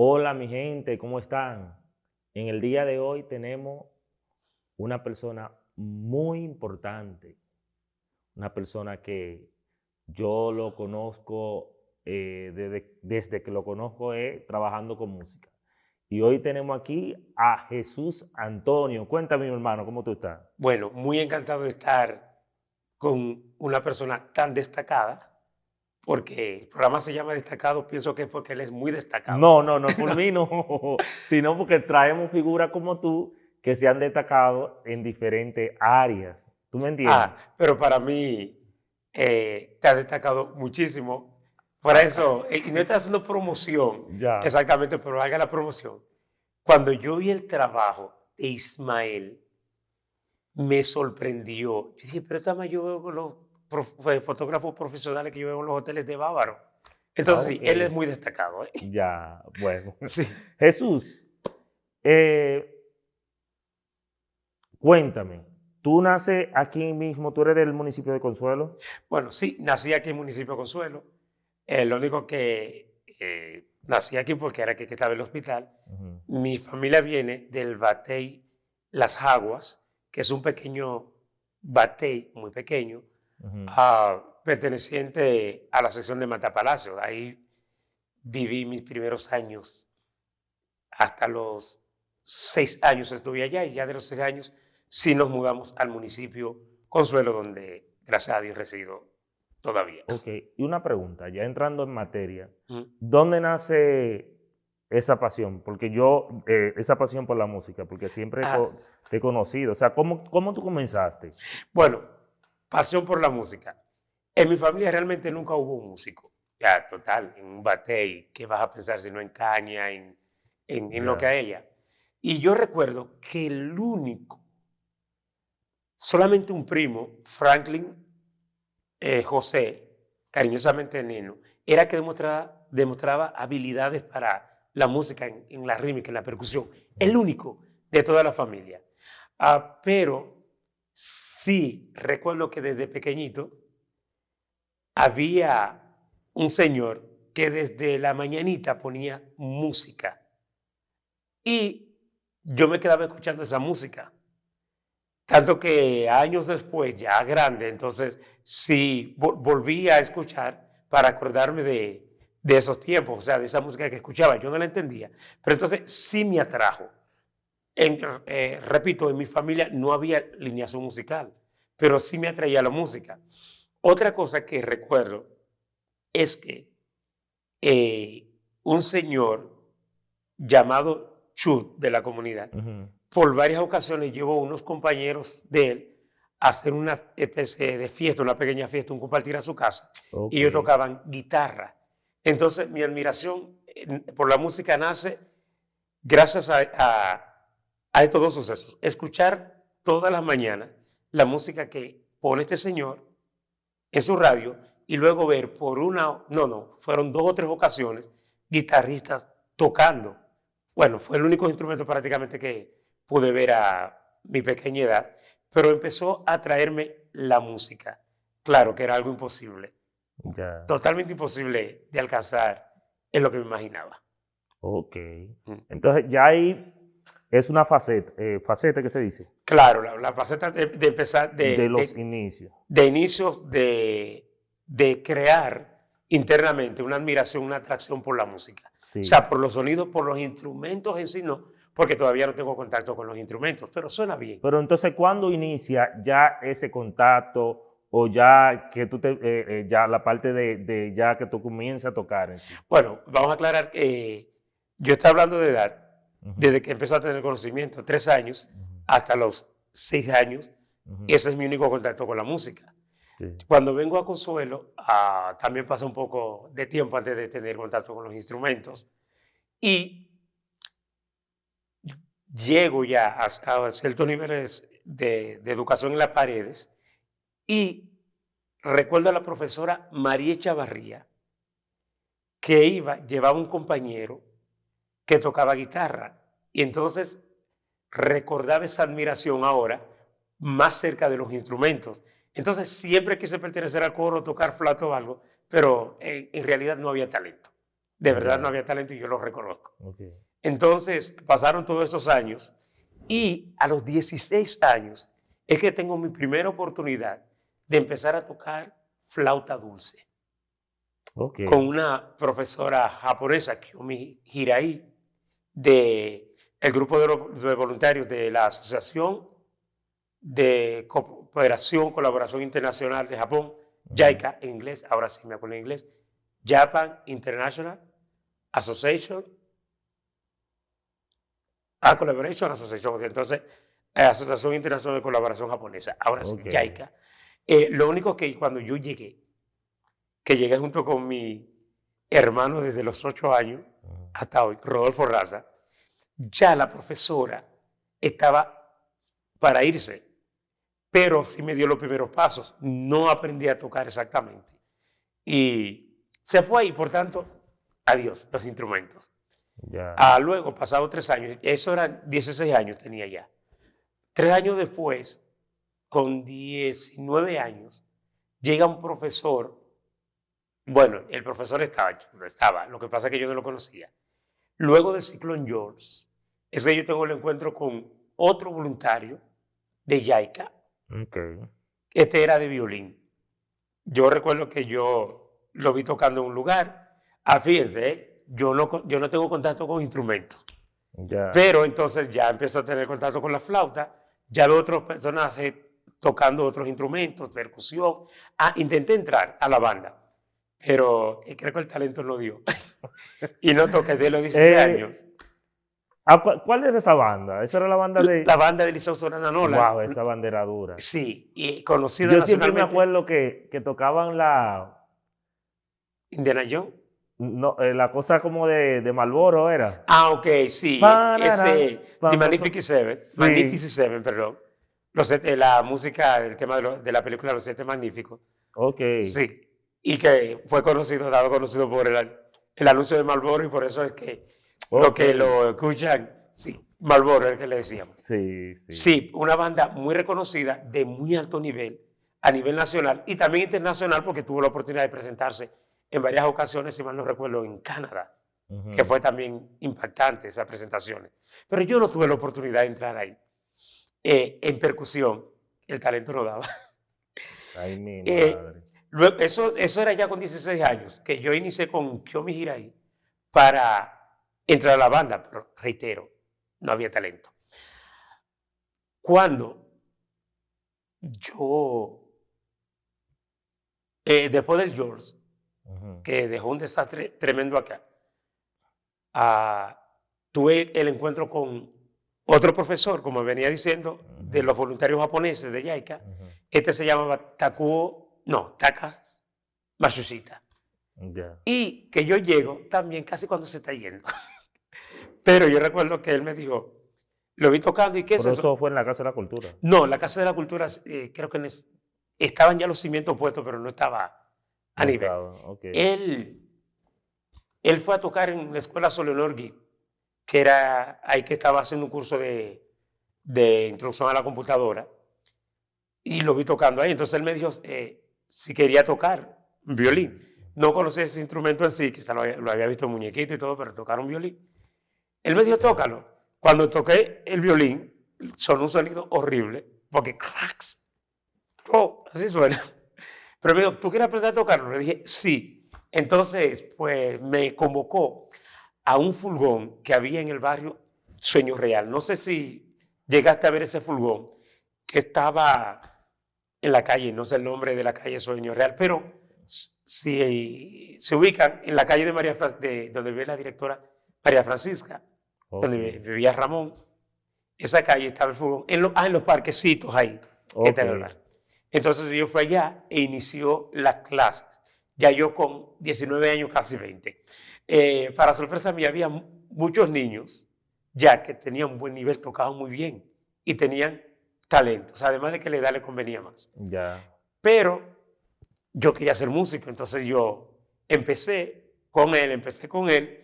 Hola mi gente, ¿cómo están? En el día de hoy tenemos una persona muy importante, una persona que yo lo conozco desde que lo conozco trabajando con música. Y hoy tenemos aquí a Jesús Antonio. Cuéntame, mi hermano, ¿cómo tú estás? Bueno, muy encantado de estar con una persona tan destacada, porque el programa se llama Destacado, pienso que es porque él es muy destacado. No, no, no por mí, no, sino porque traemos figuras como tú que se han destacado en diferentes áreas. ¿Tú me entiendes? Pero para mí te has destacado muchísimo. Por Ah, eso, y no estás haciendo promoción ya. exactamente, pero haga la promoción. Cuando yo vi el trabajo de Ismael, me sorprendió. Yo dije, pero esta más yo veo con los fotógrafos profesionales que yo veo en los hoteles de Bávaro. Ah, Entonces, sí, ok. él es muy destacado, ¿eh? Ya, bueno. Sí. Jesús, eh, cuéntame, tú naces aquí mismo, tú eres del municipio de Consuelo. Bueno, sí, nací aquí en Municipio Consuelo. Lo único que nací aquí porque era aquí que estaba el hospital. Ujú, Mi familia viene del Batey Las Jaguas, que es un pequeño batey, muy pequeño, ujú. perteneciente a la sección de Matapalacio. Ahí viví mis primeros años. Hasta los 6 años estuve allá y ya de los 6 años sí nos mudamos al municipio Consuelo, donde gracias a Dios resido todavía. Ok, y una pregunta, ya entrando en materia, Ujú. ¿dónde nace esa pasión? Porque esa pasión por la música, porque siempre Ah, te he conocido. O sea, ¿cómo tú comenzaste? bueno, pasión por la música. En mi familia realmente nunca hubo un músico. Ya, total, en un batey, ¿qué vas a pensar si no en caña, en lo que Ya, a ella? Y yo recuerdo que el único, solamente un primo, Franklin José, cariñosamente Neno, era que demostraba habilidades para la música en la rítmica, en la percusión. El ujú, único de toda la familia. Pero sí recuerdo que desde pequeñito había un señor que desde la mañanita ponía música y yo me quedaba escuchando esa música. Tanto que años después, ya grande, entonces sí volví a escuchar para acordarme de esos tiempos, o sea, de esa música que escuchaba. Yo no la entendía, pero entonces sí me atrajo. Repito, en mi familia no había lineación musical, pero sí me atraía la música. Otra cosa que recuerdo es que un señor llamado Chut de la comunidad, ujú. por varias ocasiones llevó a unos compañeros de él a hacer una especie de fiesta, una pequeña fiesta, un compartir a su casa, y Ok, ellos tocaban guitarra. Entonces, mi admiración por la música nace gracias a estos dos sucesos. Escuchar todas las mañanas la música que pone este señor en su radio y luego ver por fueron 2 o 3 ocasiones guitarristas tocando. Bueno, fue el único instrumento prácticamente que pude ver a mi pequeña edad, pero empezó a traerme la música. Claro que era algo imposible, ya, totalmente imposible de alcanzar en lo que me imaginaba. ok. Mm. Entonces, ya ahí es una faceta que se dice, Claro, la faceta de empezar, de los inicios. de inicios de crear internamente una admiración, una atracción por la música. O Sí. sea, por los sonidos, por los instrumentos en sí, no, porque todavía no tengo contacto con los instrumentos, pero suena bien. Pero entonces, ¿cuándo inicia ya ese contacto o ya que ya la parte de ya que tú comienzas a tocar en sí? Bueno, vamos a aclarar que yo estoy hablando de edad, Ujú, desde que empezó a tener conocimiento, 3 años, ujú, hasta los 6 años, ujú. ese es mi único contacto con la música. Sí. Cuando vengo a Consuelo, también pasa un poco de tiempo antes de tener contacto con los instrumentos y llego ya a ciertos niveles de educación en las paredes y recuerdo a la profesora María Chavarría que llevaba un compañero que tocaba guitarra y entonces recordaba esa admiración ahora más cerca de los instrumentos. Entonces siempre quise pertenecer al coro, tocar flauta o algo, pero en realidad no había talento. De verdad Ya. no había talento y yo lo reconozco. Ok. Entonces pasaron todos esos años y a los 16 años es que tengo mi primera oportunidad de empezar a tocar flauta dulce Ok. con una profesora japonesa, Kiyomi Hirai, de el grupo de voluntarios de la Asociación de Cooperación, Colaboración Internacional de Japón, Ujú. JICA en inglés, ahora sí me acuerdo en inglés, Japan International Association, Collaboration Association, entonces, Asociación Internacional de Colaboración Japonesa, ahora sí, Ok. JICA. Lo único que cuando yo llegué, que llegué junto con mi hermano desde los 8 años Ujú. hasta hoy, Rodolfo Raza, ya la profesora estaba para irse, pero sí me dio los primeros pasos. No aprendí a tocar exactamente. Y se fue y por tanto, adiós, los instrumentos. Ya. Luego, pasados 3 años, eso eran 16 años tenía ya. 3 años después, con 19 años, llega un profesor. Bueno, el profesor estaba, lo que pasa es que yo no lo conocía. Luego del ciclón George, es que yo tengo el encuentro con otro voluntario de JICA. Ok. Este era de violín. Yo recuerdo que yo lo vi tocando en un lugar. Fíjense, yo no tengo contacto con instrumentos, Ya. pero entonces ya empiezo a tener contacto con la flauta, ya veo otros personajes tocando otros instrumentos, percusión. Intenté entrar a la banda, pero creo que el talento no dio. Y no toqué de los 16 Eh, años. ¿Cuál era esa banda? Esa era la banda La de... banda de Liceo Sorana Nolan, Wow, esa bandera dura. sí, y conocida Yo siempre me nacionalmente, acuerdo que tocaban Indiana Jones. no, la cosa como de Marlboro, ¿era? Ok, sí, Pararán, ese, The pam, pam, pam. Magnificent Seven, Sí, Magnificent Seven, perdón. La música, el tema de la película Los Siete Magníficos, ok, sí, y que fue dado conocido por el anuncio de Marlboro y por eso es que lo ok. que lo escuchan, sí, Marlboro es el que le decíamos. Sí, sí. Sí, una banda muy reconocida, de muy alto nivel, a nivel nacional y también internacional, porque tuvo la oportunidad de presentarse en varias ocasiones, si mal no recuerdo, en Canadá, que Ujú. fue también impactante esas presentaciones. Pero yo no tuve la oportunidad de entrar ahí. En percusión, el talento no daba. Ay, mi Eh, madre. eso era ya con 16 años, que yo inicié con Kiyomi Hirai para entrar a la banda, pero reitero, no había talento. Cuando yo, después del George, Ujú, que dejó un desastre tremendo acá, ah, tuve el encuentro con otro profesor, como venía diciendo, de ujú, los voluntarios japoneses de JICA. ujú. Este se llamaba Taka Matsushita. Ya. Y que yo llego también casi cuando se está yendo. Pero yo recuerdo que él me dijo, lo vi tocando y ¿qué es Pero eso? eso fue en la Casa de la Cultura. No, la Casa de la Cultura, creo que estaban ya los cimientos puestos, pero no estaba a No nivel. estaba, ok. Él, él fue a tocar en la escuela Solenor Gui, que era ahí que estaba haciendo un curso de introducción a la computadora, y lo vi tocando ahí. Entonces él me dijo si quería tocar violín. No conocía ese instrumento en sí, quizá lo había visto en muñequito y todo, pero tocar un violín. Él me dijo, Ya. tócalo. Cuando toqué el violín, sonó un sonido horrible, porque cracks, oh, así suena. Pero me dijo, ¿tú quieres aprender a tocarlo? Le dije, sí. Entonces, pues me convocó a un furgón que había en el barrio Sueño Real. No sé si llegaste a ver ese furgón que estaba en la calle, no sé el nombre de la calle Sueño Real, pero si se ubican en la calle de donde vive la directora María Francisca, Ok. donde vivía Ramón, esa calle estaba el furgón, en los parquecitos ahí, que Ok. está en el bar. Entonces yo fui allá e inició las clases, ya yo con 19 años, casi 20. Para sorpresa mía, había muchos niños ya que tenían un buen nivel, tocaban muy bien y tenían talentos, además de que la edad le convenía más. Ya. Pero yo quería ser músico, entonces yo empecé con él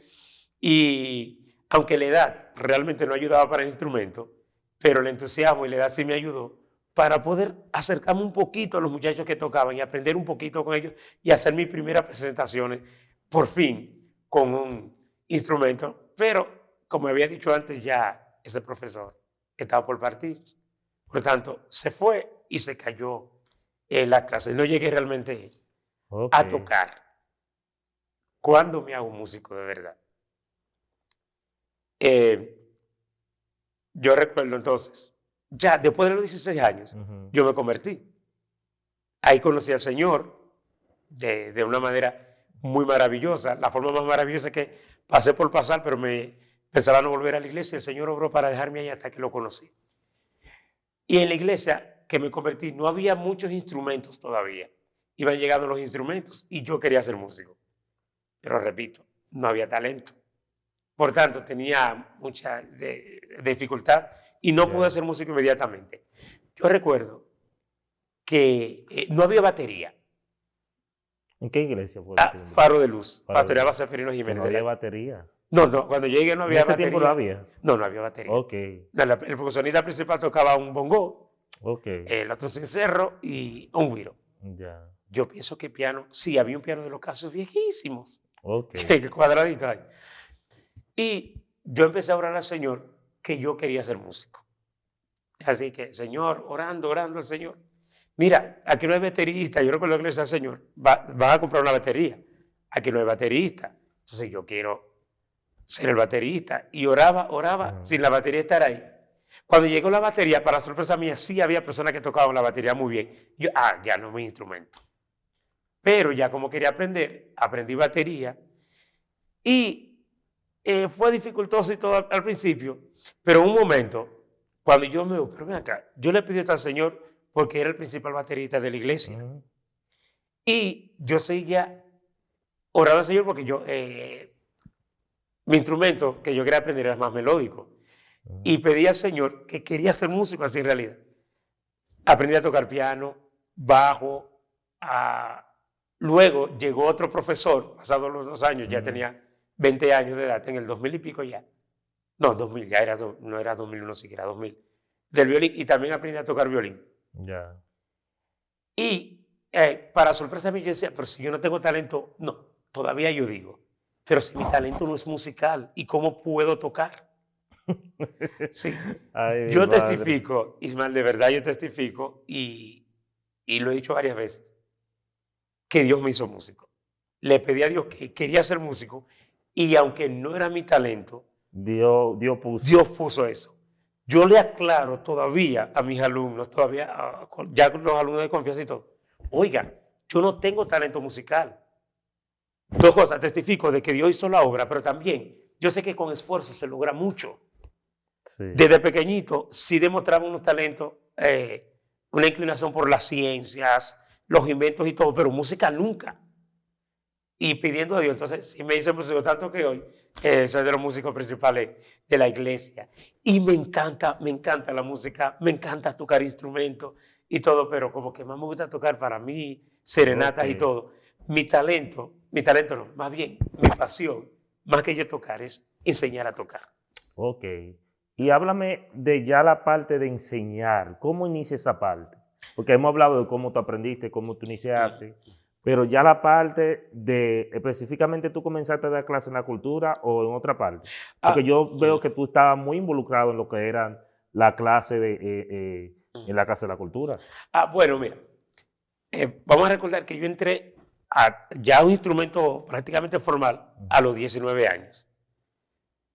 y aunque la edad realmente no ayudaba para el instrumento, pero el entusiasmo y la edad sí me ayudó para poder acercarme un poquito a los muchachos que tocaban y aprender un poquito con ellos y hacer mis primeras presentaciones, por fin, con un instrumento, pero como había dicho antes, ya ese profesor estaba por partir. Por lo tanto, se fue y se cayó en la clase. No llegué realmente Ok. a tocar. ¿Cuándo me hago músico de verdad? Eh, yo recuerdo entonces, ya después de los 16 años, Ujú. yo me convertí. Ahí conocí al Señor de una manera muy maravillosa. La forma más maravillosa es que pasé por pasar, pero me pensaba no volver a la iglesia. El Señor obró para dejarme ahí hasta que lo conocí. Y en la iglesia que me convertí no había muchos instrumentos todavía. Iban llegando los instrumentos y yo quería ser músico. Pero repito, no había talento. Por tanto, tenía mucha dificultad y no pude Ya. ser músico inmediatamente. Yo recuerdo que no había batería. ¿En qué iglesia fue que te Faro de Luz, Para pastoreaba ver Seferino que Jiménez no de había la... batería? No, no, cuando llegué no En había ese tiempo no batería. había. No, no había batería. Ok, No, el percusionista principal tocaba un bongo, ok, el otro cencerro y un güiro. ya, Yo pienso que piano, sí, había un piano de los casos viejísimos, ok. el cuadradito ahí. Y yo empecé a orar al Señor que yo quería ser músico. Así que, Señor, orando, orando al Señor. Mira, aquí no hay baterista. Yo recuerdo que le decía al Señor, vas a comprar una batería. Aquí no hay baterista. Entonces yo quiero ser el baterista. Y oraba, oraba, Ajá. sin la batería estar ahí. Cuando llegó la batería, para sorpresa mía, sí había personas que tocaban la batería muy bien. Yo, ya no es mi instrumento. Pero ya como quería aprender, aprendí batería. Y fue dificultoso y todo al principio, pero en un momento, cuando yo me veo, pero ven acá, yo le pedí esto al Señor porque era el principal baterista de la iglesia. Ujú, Y yo seguía orando al Señor porque mi instrumento que yo quería aprender era más melódico. ujú. Y pedí al Señor que quería ser músico así en realidad. Aprendí a tocar piano, bajo. Luego llegó otro profesor, pasados los 2 años, ya Ujú. tenía 20 años de edad, en el 2000 y pico ya. No, 2000, ya era, no era 2001 siquiera, 2000. Del violín, y también aprendí a tocar violín. Ya. Y para sorpresa mía yo decía, pero si yo no tengo talento, no, todavía yo digo, pero si mi talento no es musical, ¿y cómo puedo tocar? Sí, Ay, mi yo madre. testifico, Ismael, de verdad yo testifico, y lo he dicho varias veces, que Dios me hizo músico. Le pedí a Dios que quería ser músico, y aunque no era mi talento, Dios puso. Dios puso eso. Yo le aclaro todavía a mis alumnos, todavía ya con los alumnos de confianza y todo. Oigan, yo no tengo talento musical. Dos cosas, testifico de que Dios hizo la obra, pero también yo sé que con esfuerzo se logra mucho. Sí. Desde pequeñito sí demostraba unos talentos, una inclinación por las ciencias, los inventos y todo, pero música nunca. Y pidiendo a Dios. Entonces, sí me hice músico, tanto que hoy soy de los músicos principales de la iglesia. Y me encanta la música, me encanta tocar instrumentos y todo, pero como que más me gusta tocar para mí, Ok, serenatas y todo. Mi talento no, más bien mi pasión, más que yo tocar, es enseñar a tocar. ok. Y háblame de ya la parte de enseñar. ¿Cómo inicia esa parte? Porque hemos hablado de cómo tú aprendiste, cómo tú iniciaste, pero ya la parte de específicamente tú comenzaste a dar clases en la cultura o en otra parte. Porque Ah, yo veo que tú estabas muy involucrado en lo que eran la clase en la Casa de la Cultura. bueno, mira, vamos a recordar que yo entré a ya un instrumento prácticamente formal a los 19 años.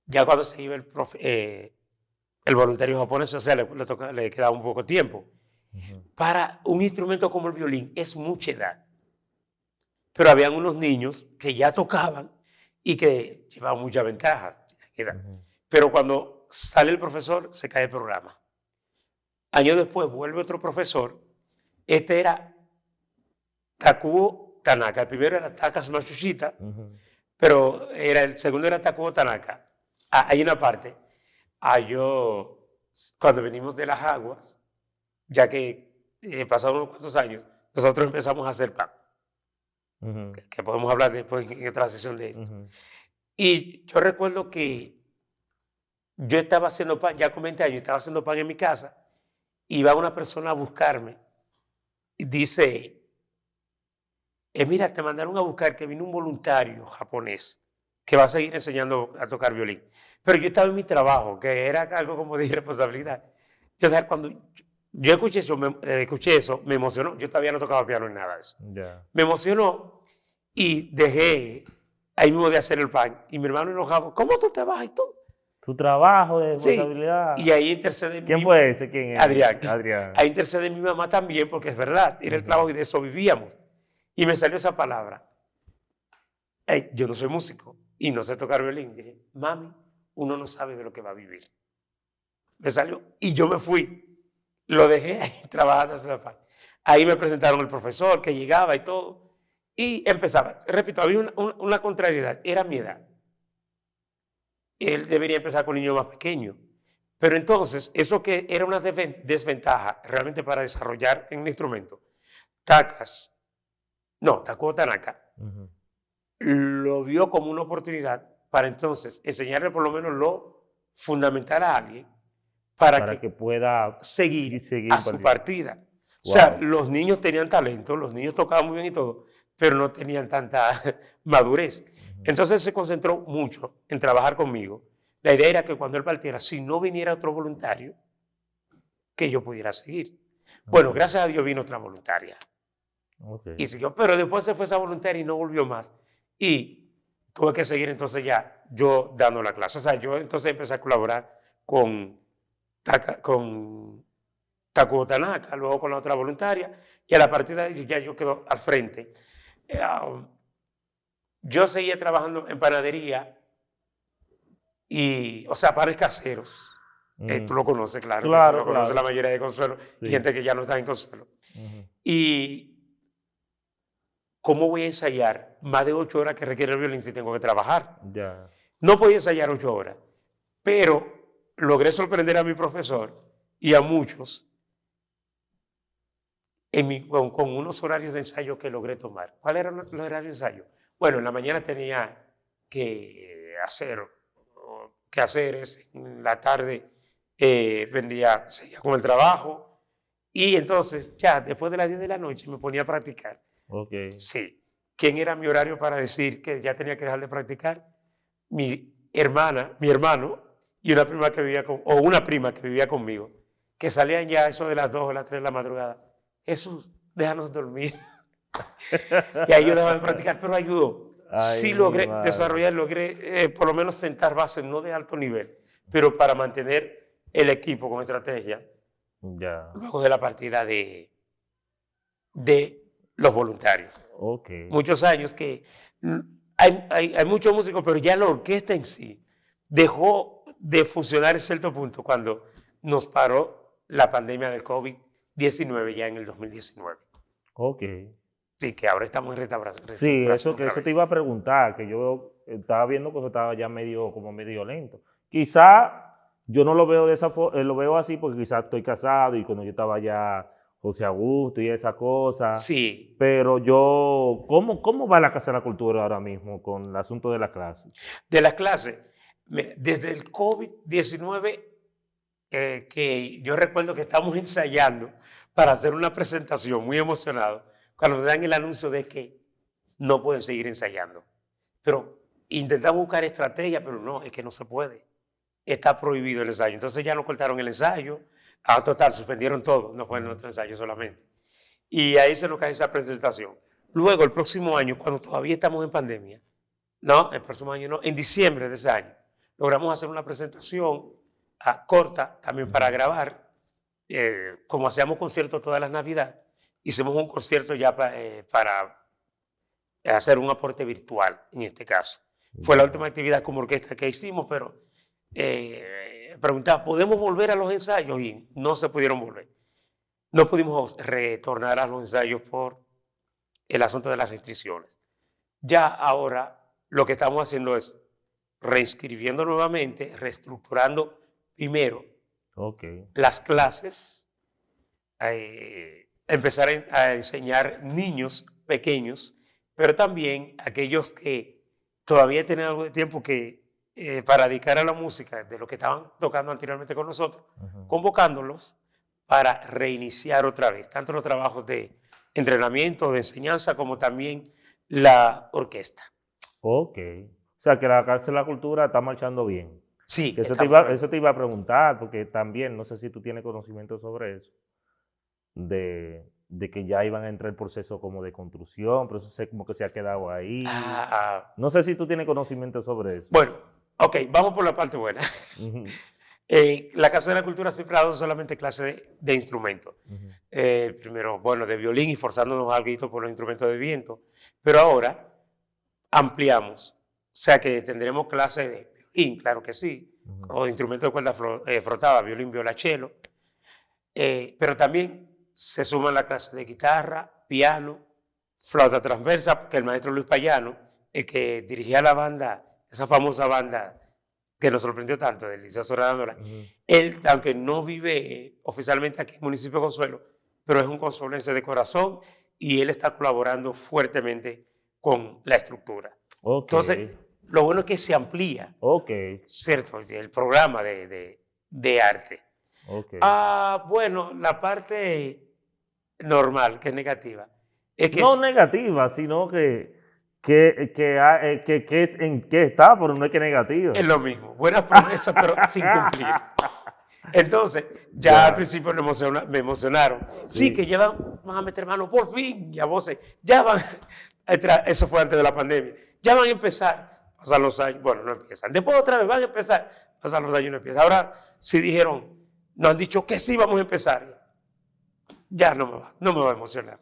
Ya cuando se iba el voluntario japonés, o sea, le quedaba un poco tiempo. Ujú, Para un instrumento como el violín es mucha edad, pero habían unos niños que ya tocaban y que llevaban mucha ventaja. ujú, Pero cuando sale el profesor, se cae el programa. Años después vuelve otro profesor. Este era Takuo Tanaka. El primero era Takashi Matsushita, ujú. pero el segundo era Takuo Tanaka. Hay una parte. Cuando venimos de las aguas, ya que pasaron unos cuantos años, nosotros empezamos a hacer pan, Ujú, que podemos hablar después en otra sesión de esto. ujú, Y yo recuerdo que yo estaba haciendo pan, ya con 20 años, estaba haciendo pan en mi casa, y va una persona a buscarme, y dice, mira, te mandaron a buscar que vino un voluntario japonés, que va a seguir enseñando a tocar violín. Pero yo estaba en mi trabajo, que era algo como de irresponsabilidad. Yo, o sea, cuando yo escuché eso, me emocionó. Yo todavía no tocaba piano ni nada de eso. Ya. Me emocionó y dejé ahí mismo de hacer el pan. Y mi hermano enojado, ¿cómo tú te vas y tú? Tu trabajo de Sí. responsabilidad. Y ahí intercede ¿Quién fue ese? ¿Quién es? Adrián. Adrián. Ahí intercede mi mamá también, porque es verdad, era el trabajo y de eso vivíamos. Y me salió esa palabra. Hey, yo no soy músico y no sé tocar violín. Dije, mami, uno no sabe de lo que va a vivir. Me salió y yo me fui. Lo dejé ahí trabajando hasta la paz. Ahí me presentaron el profesor que llegaba y todo. Y empezaba. Repito, había una contrariedad. Era mi edad. Él debería empezar con niños más pequeños. Pero entonces, eso que era una desventaja realmente para desarrollar en el instrumento, Takuo Tanaka, lo vio como una oportunidad para entonces enseñarle por lo menos lo fundamental a alguien para que pueda seguir seguir a su partida. Wow. O sea, los niños tenían talento, los niños tocaban muy bien y todo, pero no tenían tanta madurez. Entonces él se concentró mucho en trabajar conmigo. La idea era que cuando él partiera, si no viniera otro voluntario, que yo pudiera seguir. Bueno, gracias a Dios vino otra voluntaria. Y siguió, pero después se fue esa voluntaria y no volvió más. Y tuve que seguir entonces ya yo dando la clase. O sea, yo entonces empecé a colaborar con Takuo Tanaka, luego con la otra voluntaria, y a la partir de ahí ya yo quedo al frente. Yo seguía trabajando en panadería, o sea, panes caseros. Tú lo conoces, claro. Claro, lo conoce claro. la mayoría de Consuelo, Sí. y gente que ya no está en Consuelo. Y ¿cómo voy a ensayar más de 8 horas que requiere el violín si tengo que trabajar? Ya. No podía ensayar 8 horas, pero logré sorprender a mi profesor y a muchos con unos horarios de ensayo que logré tomar. ¿Cuáles eran los horarios de ensayo? Bueno, en la mañana tenía que hacer quehaceres, en la tarde seguía con el trabajo, y entonces ya después de las 10 de la noche me ponía a practicar. Sí. ¿Quién era mi horario para decir que ya tenía que dejar de practicar? Mi hermano y una prima que vivía conmigo, que salían ya eso de las 2 o las 3 de la madrugada. Jesús, déjanos dormir. Y ahí yo dejaba de practicar, pero ayudó. Sí logré desarrollar, por lo menos sentar bases, no de alto nivel, pero para mantener el equipo con estrategia. Ya. Luego de la partida de los voluntarios. Muchos años que hay muchos músicos, pero ya la orquesta en sí dejó de funcionar en cierto punto cuando nos paró la pandemia del COVID-19 ya en el 2019. Sí, que ahora estamos en restauración. Sí, eso te iba a preguntar, que yo estaba viendo que eso estaba ya medio lento. Quizá yo no lo veo lo veo así porque quizás estoy casado y cuando yo estaba ya José Augusto y esa cosa. Sí. Pero ¿cómo va la Casa de la Cultura ahora mismo con el asunto de la clase? De las clases, desde el COVID-19, que yo recuerdo que estamos ensayando para hacer una presentación, muy emocionado, cuando me dan el anuncio de que no pueden seguir ensayando. Pero intentamos buscar estrategia, pero no, es que no se puede. Está prohibido el ensayo. Entonces ya nos cortaron el ensayo. Total, suspendieron todo, no fue nuestro ensayo solamente. Y ahí se nos cae esa presentación. Luego, el próximo año, cuando todavía estamos en pandemia, no, el próximo año no, en diciembre de ese año, logramos hacer una presentación corta, también para grabar, como hacíamos conciertos todas las Navidades, hicimos un concierto ya para hacer un aporte virtual, en este caso. Fue la última actividad como orquesta que hicimos, pero preguntaba, ¿podemos volver a los ensayos? Y no se pudieron volver. No pudimos retornar a los ensayos por el asunto de las restricciones. Ya ahora lo que estamos haciendo es reinscribiendo nuevamente, reestructurando primero las clases, empezar a enseñar niños pequeños, pero también aquellos que todavía tienen algo de tiempo para dedicar a la música, de lo que estaban tocando anteriormente con nosotros, convocándolos para reiniciar otra vez, tanto los trabajos de entrenamiento, de enseñanza, como también la orquesta. O sea, que la Casa de la Cultura está marchando bien. Sí, Que estamos bien. eso te iba a preguntar, porque también, no sé si tú tienes conocimiento sobre eso, de que ya iban a entrar en proceso como de construcción, pero eso como que se ha quedado ahí. Ah, No sé si tú tienes conocimiento sobre eso. bueno, ok, vamos por la parte buena. Ujú, La Casa de la Cultura siempre ha dado solamente clase de instrumentos. ujú, Primero, bueno, de violín y forzándonos algo por los instrumentos de viento, pero ahora ampliamos. O sea que tendremos clase de violín, claro que sí, ujú. o de instrumentos de cuerda frotada, violín, violonchelo, pero también se suman las clases de guitarra, piano, flauta transversa, que el maestro Luis Payano, el que dirigía la banda, esa famosa banda que nos sorprendió tanto, del Liceo Soradora, Ujú. él, aunque no vive oficialmente aquí en el municipio de Consuelo, pero es un consuelense de corazón y él está colaborando fuertemente con la estructura. Ok, Entonces, lo bueno es que se amplía, ok, ¿cierto? El programa de arte. ok. Bueno, la parte normal, que es negativa, es que No negativa, sino que es en qué está, pero no es que negativa. es lo mismo, buenas promesas, pero sin cumplir. Entonces, ya al Ya, principio me emocionaron. Sí, que sí. ya van a meter mano, por fin, ya voces, ya van, eso fue antes de la pandemia, ya van a empezar, pasan los años, bueno, no empiezan, después otra vez van a empezar, pasan los años y no empiezan. Ahora sí dijeron, nos han dicho que sí vamos a empezar, ya no me va a emocionar.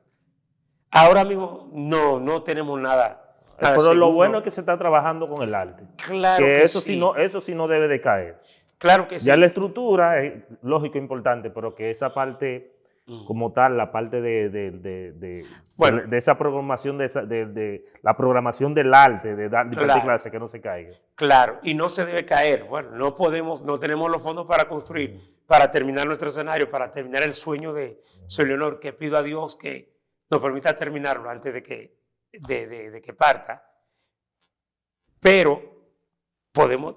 Ahora mismo no tenemos nada Pero lo bueno seguro. es que se está trabajando con el arte. Claro Que que sí, eso sí no debe de caer. claro que Ya la sí. estructura es lógico importante, pero que esa parte Mm. como tal, la parte Bueno, de esa programación, de la programación del arte, de impartir claro. clases, que no se caiga. Claro, y no se debe caer. Bueno, no tenemos los fondos para Ujú, construir, para terminar nuestro escenario, para terminar el sueño de ujú. Soy Leonor, que pido a Dios que nos permita terminarlo antes de que parta. Pero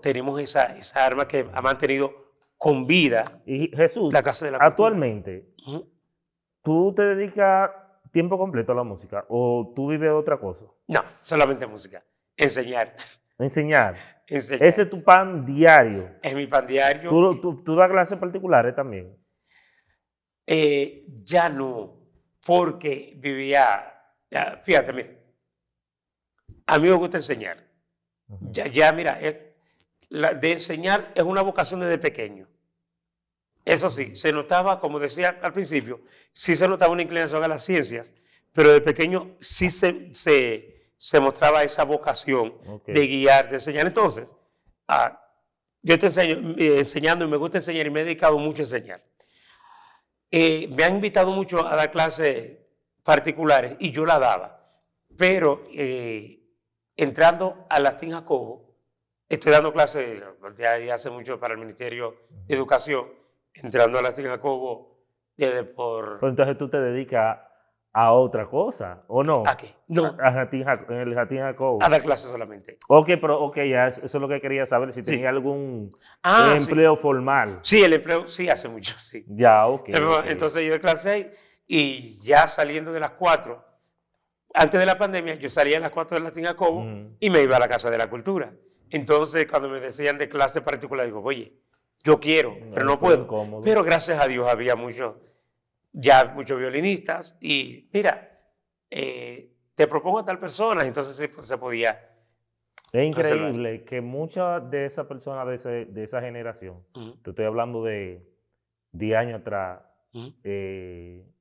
tenemos esa arma que ha mantenido con vida Y Jesús, la Casa de la Cultura. actualmente, Ujú. ¿tú te dedicas tiempo completo a la música o tú vives de otra cosa? No, solamente música. Enseñar, Enseñar. Ese enseñar. es tu pan diario. Es mi pan diario. ¿Tú das clases particulares también? Ya no, porque fíjate, mira, a mí me gusta enseñar. Ujú. Mira, de enseñar es una vocación desde pequeño. Eso sí, se notaba, como decía al principio, sí se notaba una inclinación a las ciencias, pero de pequeño sí se mostraba esa vocación Ok. de guiar, de enseñar. Entonces, ah, yo te enseño, enseñando y me gusta enseñar y me he dedicado mucho a enseñar. Me han invitado mucho a dar clases particulares y yo la daba, pero entrando a Lastín Jacobo, estoy dando clases ya hace mucho para el Ministerio de Ujú. Educación, entrando a Lastín Jacobo desde Pero por... entonces tú te dedicas a otra cosa, ¿o ¿A no? qué? No, En el Jatín a Jacob. dar clases solamente. Ok, pero ok, ya eso es lo que quería saber, si tenía Sí. algún Sí. empleo formal. Sí, el empleo sí hace mucho, sí. Ya, ok, ok. Entonces yo de clase 6 y ya saliendo de las 4 antes de la pandemia, yo salía a las 4 de Latín Jacobo Ujú. y me iba a la Casa de la Cultura. Entonces, cuando me decían de clase particular, digo, oye, yo quiero, pero no Pues puedo. incómodo. Pero gracias a Dios había muchos violinistas y mira, te propongo a tal persona, entonces sí, pues, se podía Es reservar. increíble que muchas de esas personas de esa generación, Ujú, te estoy hablando de 10 años atrás, ujú.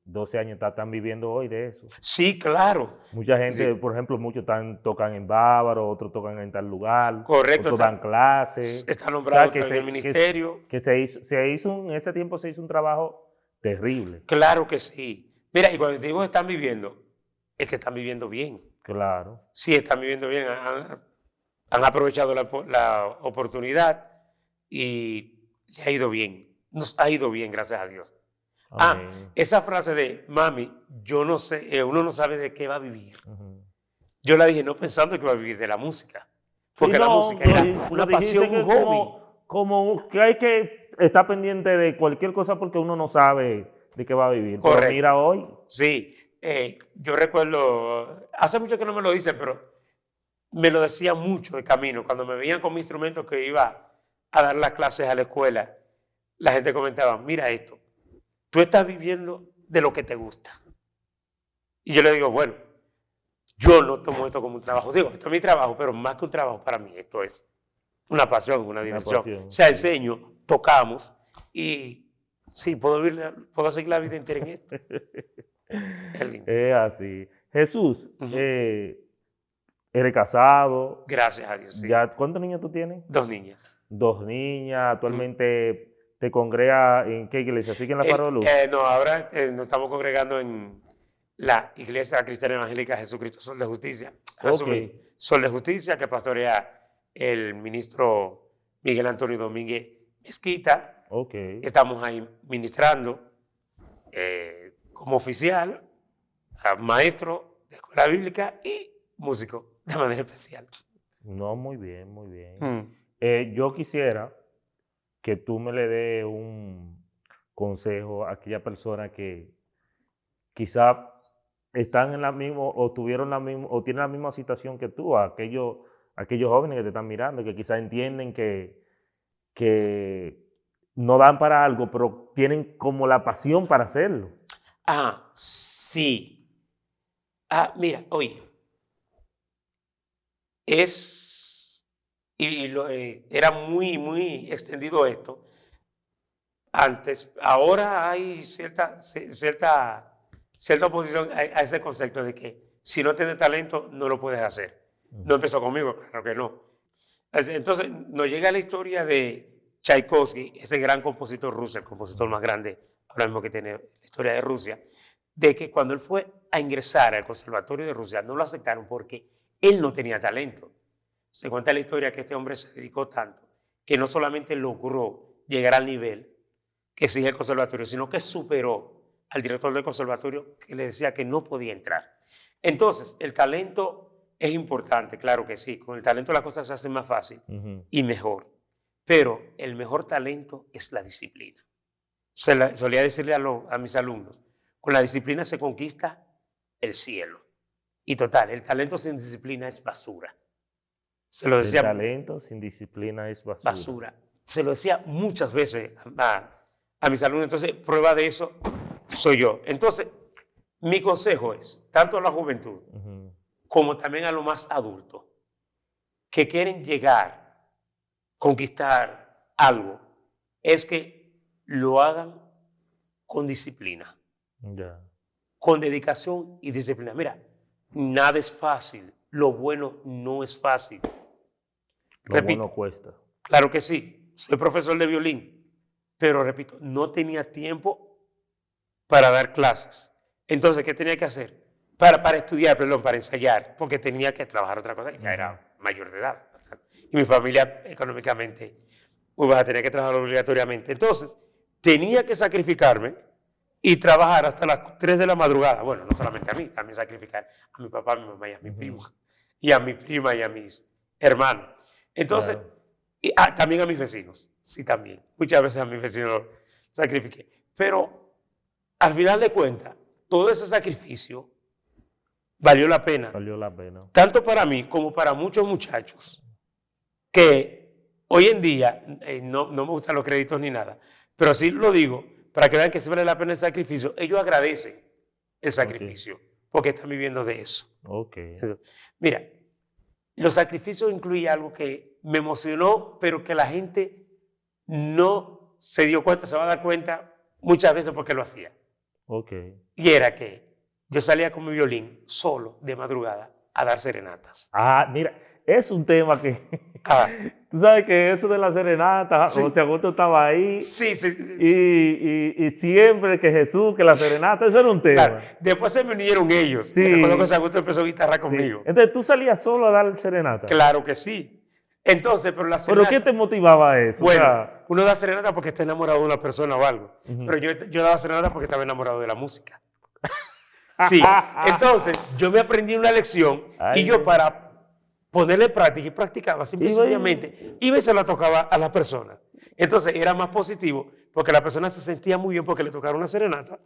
12 años atrás, están viviendo hoy de eso. Sí, claro. Mucha gente, Sí, por ejemplo, muchos tocan en Bávaro, otros tocan en tal lugar, correcto, otros dan clases. está O sea, nombrado en el ministerio. en ese tiempo se hizo un trabajo terrible. Claro que sí. Mira, y cuando te digo están viviendo, es que están viviendo bien. Claro. Sí, están viviendo bien, han aprovechado la oportunidad y le ha ido bien. Nos ha ido bien, gracias a Dios. Amén. Esa frase de, mami, yo no sé, uno no sabe de qué va a vivir. Ujú. Yo la dije no pensando que iba a vivir de la música, Sí, porque la no, música era lo una dijiste pasión, un que hobby. como que hay que estar pendiente de cualquier cosa porque uno no sabe de qué va a vivir. Pero Correcto. mira hoy, Sí, yo recuerdo, hace mucho que no me lo dicen, pero me lo decían mucho de camino. Cuando me veían con mi instrumento que iba a dar las clases a la escuela, la gente comentaba, mira esto, tú estás viviendo de lo que te gusta. Y yo le digo, bueno, yo no tomo esto como un trabajo. Digo, esto es mi trabajo, pero más que un trabajo para mí, esto es una pasión, una diversión. O sea, enseño, tocamos y sí, puedo seguir la vida entera en esto. Es así. Jesús, eres casado. Gracias a Dios, sí. ¿Cuántos niños tú tienes? 2 niñas. 2 niñas. Actualmente te congregas ¿en qué iglesia? ¿Sigue en la Faro de Luz? No, ahora nos estamos congregando en la Iglesia Cristiana Evangélica Jesucristo Sol de Justicia. Sol de Justicia, que pastorea el ministro Miguel Antonio Domínguez Mezquita. Estamos ahí ministrando como oficial, maestro de escuela bíblica y músico de manera especial. No, muy bien, muy bien. Yo quisiera que tú me le des un consejo a aquella persona que quizá están en la misma o tuvieron la misma o tienen la misma situación que tú, a aquellos jóvenes que te están mirando, que quizá entienden que no dan para algo, pero tienen como la pasión para hacerlo. Sí. Mira, oye, era muy extendido esto antes. Ahora hay cierta oposición a ese concepto de que si no tienes talento no lo puedes hacer. No empezó conmigo, claro que no. Entonces nos llega la historia de Tchaikovsky, ese gran compositor ruso, el compositor más grande ahora mismo que tiene la historia de Rusia, de que cuando él fue a ingresar al Conservatorio de Rusia no lo aceptaron porque él no tenía talento. Se cuenta la historia que este hombre se dedicó tanto que no solamente logró llegar al nivel que exige el conservatorio, sino que superó al director del conservatorio que le decía que no podía entrar. Entonces, el talento es importante, claro que sí. Con el talento las cosas se hacen más fácil y mejor. Pero el mejor talento es la disciplina. Solía decirle a mis alumnos, con la disciplina se conquista el cielo. Y total, el talento sin disciplina es basura. Se lo decía, el talento sin disciplina es basura. Basura. Se lo decía muchas veces a mis alumnos. Entonces, prueba de eso soy yo. Entonces, mi consejo es, tanto a la juventud como también a los más adultos, que quieren llegar, conquistar algo, es que lo hagan con disciplina, con dedicación y disciplina. Mira, nada es fácil, lo bueno no es fácil. Repito, bueno cuesta. Claro que sí, soy profesor de violín, pero repito, no tenía tiempo para dar clases. Entonces, ¿qué tenía que hacer? Para estudiar, perdón, para ensayar, porque tenía que trabajar otra cosa, ya era mayor de edad. Y mi familia económicamente muy baja, tenía que trabajar obligatoriamente. Entonces, tenía que sacrificarme y trabajar hasta las 3 de la madrugada. Bueno, no solamente a mí, también sacrificar a mi papá, a mi mamá y a mi primo, y a mi prima y a mis hermanos. Entonces, también a mis vecinos, sí, también. Muchas veces a mis vecinos sacrifiqué. Pero, al final de cuentas, todo ese sacrificio valió la pena. Valió la pena. Tanto para mí como para muchos muchachos que hoy en día, no me gustan los créditos ni nada, pero sí lo digo para que vean que sí vale la pena el sacrificio. Ellos agradecen el sacrificio porque están viviendo de eso. Mira, los sacrificios incluyen algo que me emocionó, pero que la gente no se dio cuenta, se va a dar cuenta muchas veces porque lo hacía. Y era que yo salía con mi violín solo de madrugada a dar serenatas. Mira, es un tema que tú sabes que eso de la serenata, José Augusto estaba ahí. Sí. Y siempre que Jesús, que la serenata, eso era un tema. Claro. Después se me unieron ellos. Sí. Recuerdo que José Augusto empezó guitarra conmigo. Entonces, ¿tú salías solo a dar serenata? Claro que sí. Entonces, pero la serenata... ¿Pero qué te motivaba a eso? Bueno, uno da serenata porque está enamorado de una persona o algo. Pero yo daba serenata porque estaba enamorado de la música. Sí. Entonces, yo me aprendí una lección y yo para ponerle práctica y practicaba simple y sencillamente iba y se la tocaba a la persona. Entonces, era más positivo porque la persona se sentía muy bien porque le tocaron una serenata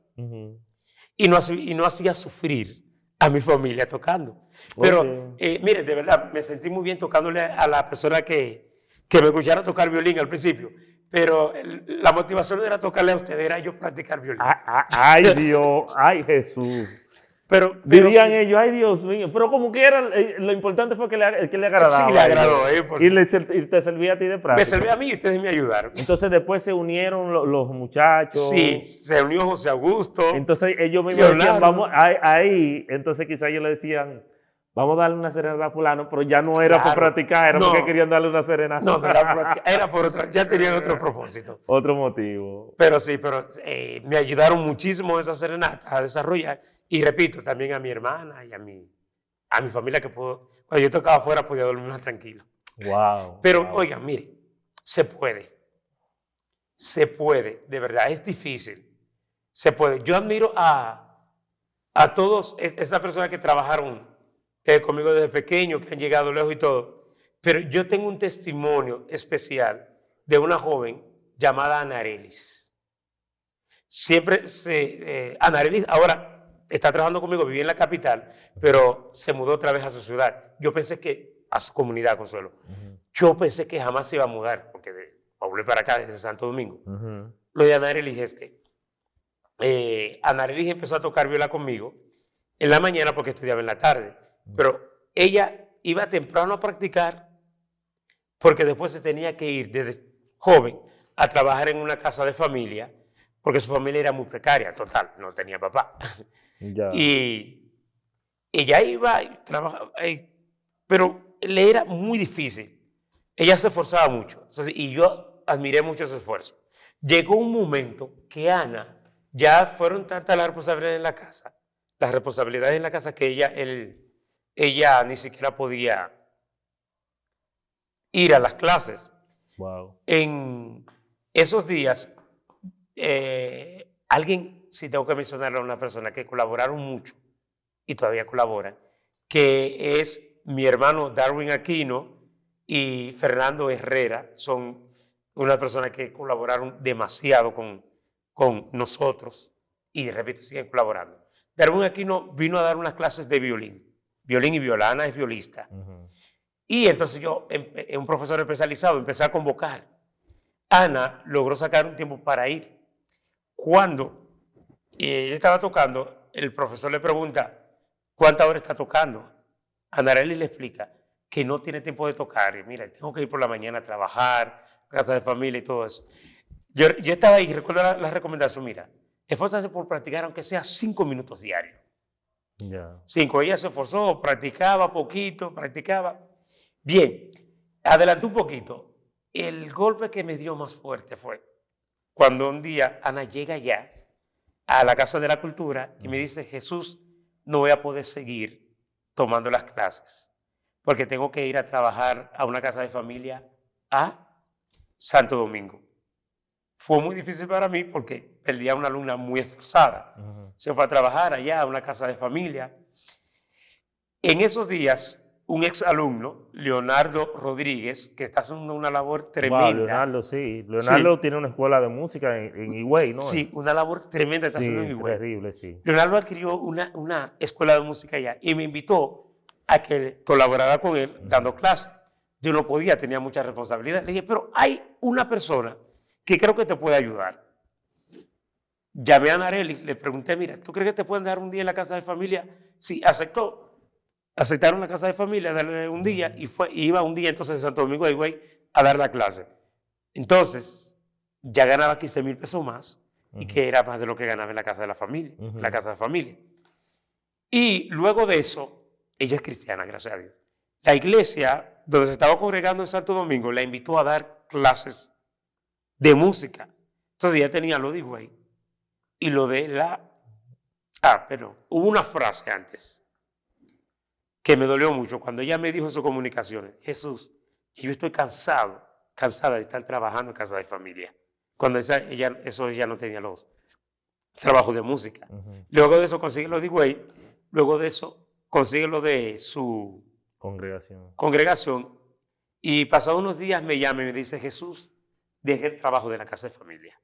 y no hacía sufrir a mi familia tocando. Pero, Ok. mire, de verdad, me sentí muy bien tocándole a la persona que me escuchara tocar violín al principio. Pero la motivación no era tocarle a ustedes, era yo practicar violín. Ay, Dios, ay, Jesús. Pero Dirían sí, ellos, ay, Dios mío. Pero como quiera, lo importante fue que le sí le agradaba a agradó, ellos. porque Y te servía a ti de me serví a práctica. mí y ustedes me ayudaron. Entonces después se unieron los Sí, muchachos. se unió José Augusto, Entonces ellos mismos decían, vamos, Leonardo, ahí. Entonces quizás ellos le decían, vamos a darle una serenata a fulano, pero ya no era para claro. practicar, era porque No, querían darle una no era por, serenata. era por otra, ya tenían otro propósito. Otro motivo. Pero sí, me ayudaron muchísimo esas serenatas a desarrollar. Y repito, también a mi hermana y a mi familia que puedo, cuando yo tocaba afuera podía dormir más tranquilo. Wow, Pero wow. oigan, mire, de verdad, es difícil, se puede. Yo admiro a todos esas personas que trabajaron conmigo desde pequeño, que han llegado lejos y todo, pero yo tengo un testimonio especial de una joven llamada Ana Arelis. Ana Arelis ahora está trabajando conmigo, vivía en la capital, pero se mudó otra vez a su ciudad. Yo pensé que, a su comunidad, Consuelo, yo pensé que jamás se iba a mudar, porque volver para acá desde Santo Domingo. Lo de Ana Arelis es que Ana Arelis empezó a tocar viola conmigo en la mañana porque estudiaba en la tarde, pero ella iba temprano a practicar porque después se tenía que ir desde joven a trabajar en una casa de familia porque su familia era muy precaria, total, no tenía papá. Ya. Y ella iba y trabajaba, pero le era muy difícil. Ella se esforzaba mucho. Entonces, y yo admiré mucho ese esfuerzo. Llegó un momento que Ana, ya fueron tantas las responsabilidades en la casa que ella ni siquiera podía ir a las clases. Wow. En esos días, alguien, si tengo que mencionar a una persona que colaboraron mucho y todavía colaboran, que es mi hermano Darwin Aquino y Fernando Herrera, son unas personas que colaboraron demasiado con nosotros y, repito, siguen colaborando. Darwin Aquino vino a dar unas clases de violín y viola. Ana es violista. Y entonces yo, un profesor especializado, empecé a convocar. Ana logró sacar un tiempo para ir. Cuando ella estaba tocando, el profesor le pregunta, ¿cuántas horas está tocando? Ana Arely le explica que no tiene tiempo de tocar. Y mira, tengo que ir por la mañana a trabajar, casa de familia y todo eso. Yo estaba ahí y recuerdo la recomendación, mira, esfuérzate por practicar aunque sea 5 minutos diarios. Ya. 5, ella se esforzó, practicaba poquito, practicaba. Bien, adelantó un poquito. El golpe que me dio más fuerte fue cuando un día Ana llega ya a la Casa de la Cultura y me dice, Jesús, no voy a poder seguir tomando las clases porque tengo que ir a trabajar a una casa de familia a Santo Domingo. Fue muy difícil para mí porque perdí a una alumna muy esforzada. Se fue a trabajar allá a una casa de familia. En esos días, un exalumno, Leonardo Rodríguez, que está haciendo una labor Wow, tremenda. Leonardo, sí. Leonardo Sí, tiene una escuela de música en Higüey, ¿no? sí, una labor tremenda está haciendo en Sí, Higüey. terrible, sí. Leonardo adquirió una escuela de música allá y me invitó a que colaborara con él dando clases. Yo no podía, tenía mucha responsabilidad. Le dije, pero hay una persona que creo que te puede ayudar. Llamé a Nareli, le pregunté, mira, ¿tú crees que te pueden dar un día en la casa de familia? Sí, aceptó. Aceptaron la casa de familia, darle un día y iba un día entonces de Santo Domingo de Higüey a dar la clase. Entonces, ya ganaba 15,000 pesos más y que era más de lo que ganaba en la casa de la familia, la casa de familia. Y luego de eso, ella es cristiana, gracias a Dios. La iglesia donde se estaba congregando en Santo Domingo la invitó a dar clases de música. Entonces ya tenía lo de Higüey y lo de pero hubo una frase antes que me dolió mucho cuando ella me dijo en sus comunicaciones, Jesús, yo estoy cansada de estar trabajando en casa de familia. Cuando ella no tenía los trabajos de música. Luego de eso consigue lo de Higüey, luego de eso consigue lo de su congregación y pasados unos días me llama y me dice, Jesús, dejé el trabajo de la casa de familia.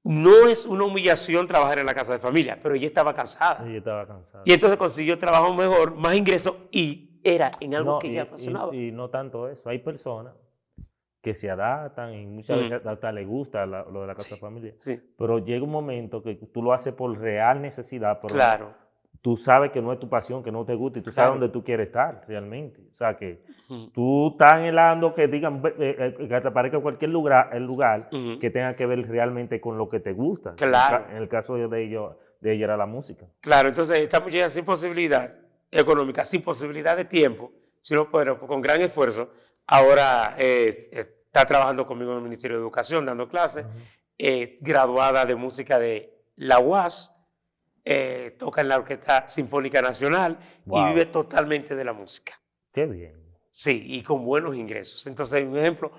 no es una humillación trabajar en la casa de familia, pero ella estaba cansada. Y yo estaba cansado. Y entonces consiguió trabajo mejor, más ingresos y era en algo No, que ella apasionaba. y no tanto eso. Hay personas que se adaptan y muchas veces hasta les gusta lo de la casa de familia. Sí, Pero llega un momento que tú lo haces por real necesidad, pero claro. tú sabes que no es tu pasión, que no te gusta y tú Claro. sabes dónde tú quieres estar realmente. O sea que Ujú, tú estás anhelando que digan, que te aparezca cualquier lugar, el lugar ujú. que tenga que ver realmente con lo que te gusta. Claro. En el caso de ella era la música. Claro, entonces esta muchacha sin posibilidad económica, sin posibilidad de tiempo, sino pero con gran esfuerzo, ahora está trabajando conmigo en el Ministerio de Educación, dando clases, Ujú. graduada de música de la UAS, toca en la Orquesta Sinfónica Nacional y vive Wow, totalmente de la música. qué bien. Sí, y con buenos ingresos. Entonces, un ejemplo.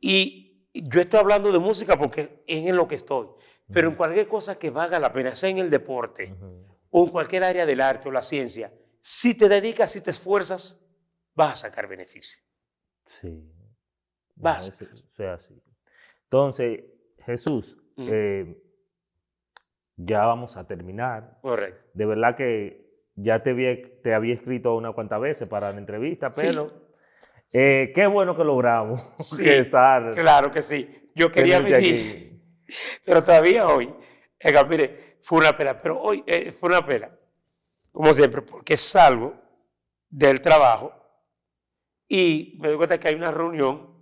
Y yo estoy hablando de música porque es en lo que estoy, pero en Ujú, cualquier cosa que valga la pena, sea en el deporte ujú. o en cualquier área del arte o la ciencia, si te dedicas, si te esfuerzas, vas a sacar beneficio. Sí, no, Vas a sacar. eso es así. Entonces, Jesús, Ujú, ya vamos a terminar. correcto. De verdad que ya te había escrito unas cuantas veces para la entrevista, Sí, pero sí, qué bueno que logramos que sí, estar, claro que sí. Yo quería tenerte venir, aquí. pero todavía hoy, mire, fue una pena, pero hoy fue una pena, como siempre, porque salgo del trabajo y me doy cuenta que hay una reunión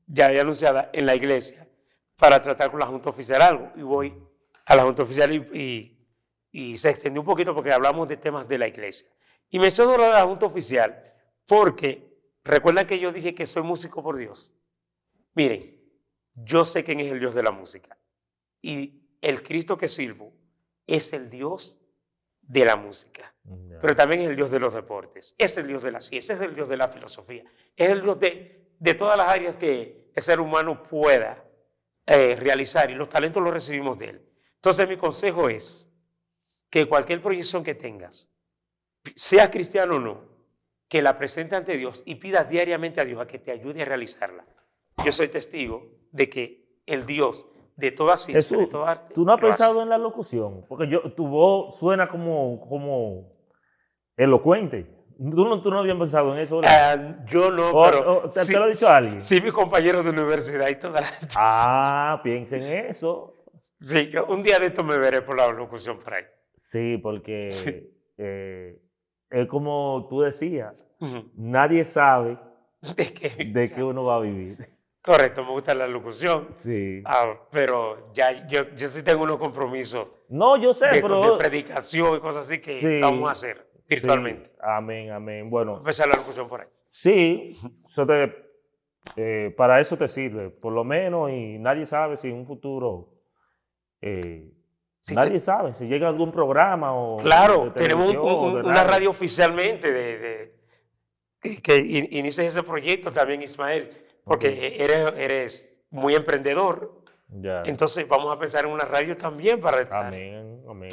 ya anunciada en la iglesia para tratar con la Junta Oficial algo. Y voy a la Junta Oficial y se extendió un poquito porque hablamos de temas de la iglesia. Y menciono lo de la Junta Oficial porque recuerdan que yo dije que soy músico por Dios. Miren, yo sé quién es el Dios de la música y el Cristo que sirvo es el Dios de la música, pero Ya. también es el Dios de los deportes, es el Dios de la ciencia, es el Dios de la filosofía, es el Dios de todas las áreas que el ser humano pueda realizar y los talentos los recibimos de Él. Entonces mi consejo es que cualquier proyección que tengas, sea cristiano o no, que la presente ante Dios y pidas diariamente a Dios a que te ayude a realizarla. Yo soy testigo de que el Dios de toda ciencia, de Jesús, toda arte, ¿tú no has lo hace. pensado en la locución? Porque tu voz suena como elocuente. Tú no habías pensado en eso, ¿verdad? Yo no, ¿O, pero o te sí, lo ha dicho alguien? sí mis compañeros de universidad y toda la gente. Ah, piensa en eso. Sí, un día de esto me veré por la locución por ahí. Sí, Sí. porque es como tú decías, Ujú. nadie sabe Es que, de qué uno va a vivir. correcto, me gusta la locución, Sí. pero ya yo sí tengo unos compromisos No, yo sé, de pero predicación y cosas así que vamos a sí, hacer sí, virtualmente. amén, amén. Voy a Bueno, empezar la locución por ahí. sí, para eso te sirve, por lo menos, y nadie sabe si en un futuro, eh, Sí, nadie sabe si llega algún programa o de claro, tenemos televisión o de una radio. radio oficialmente que inicies ese proyecto también, Ismael, porque Ujú. eres muy emprendedor. Ya. Entonces vamos a pensar en una radio también para estar. Amén, amén.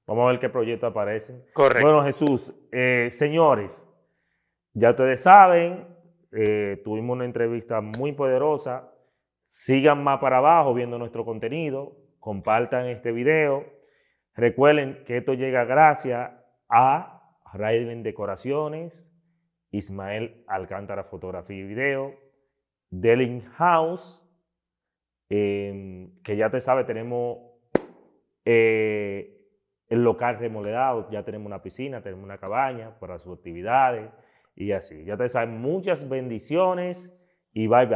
Vamos a ver qué proyectos aparecen. Correcto. Bueno, Jesús, señores, ya ustedes saben, tuvimos una entrevista muy poderosa. Sigan más para abajo viendo nuestro contenido, compartan este video. Recuerden que esto llega gracias a Raiden Decoraciones, Ismael Alcántara Fotografía y Video, Delin House, que ya te sabe, tenemos el local remodelado, ya tenemos una piscina, tenemos una cabaña para sus actividades y así. Ya te saben, muchas bendiciones y bye bye.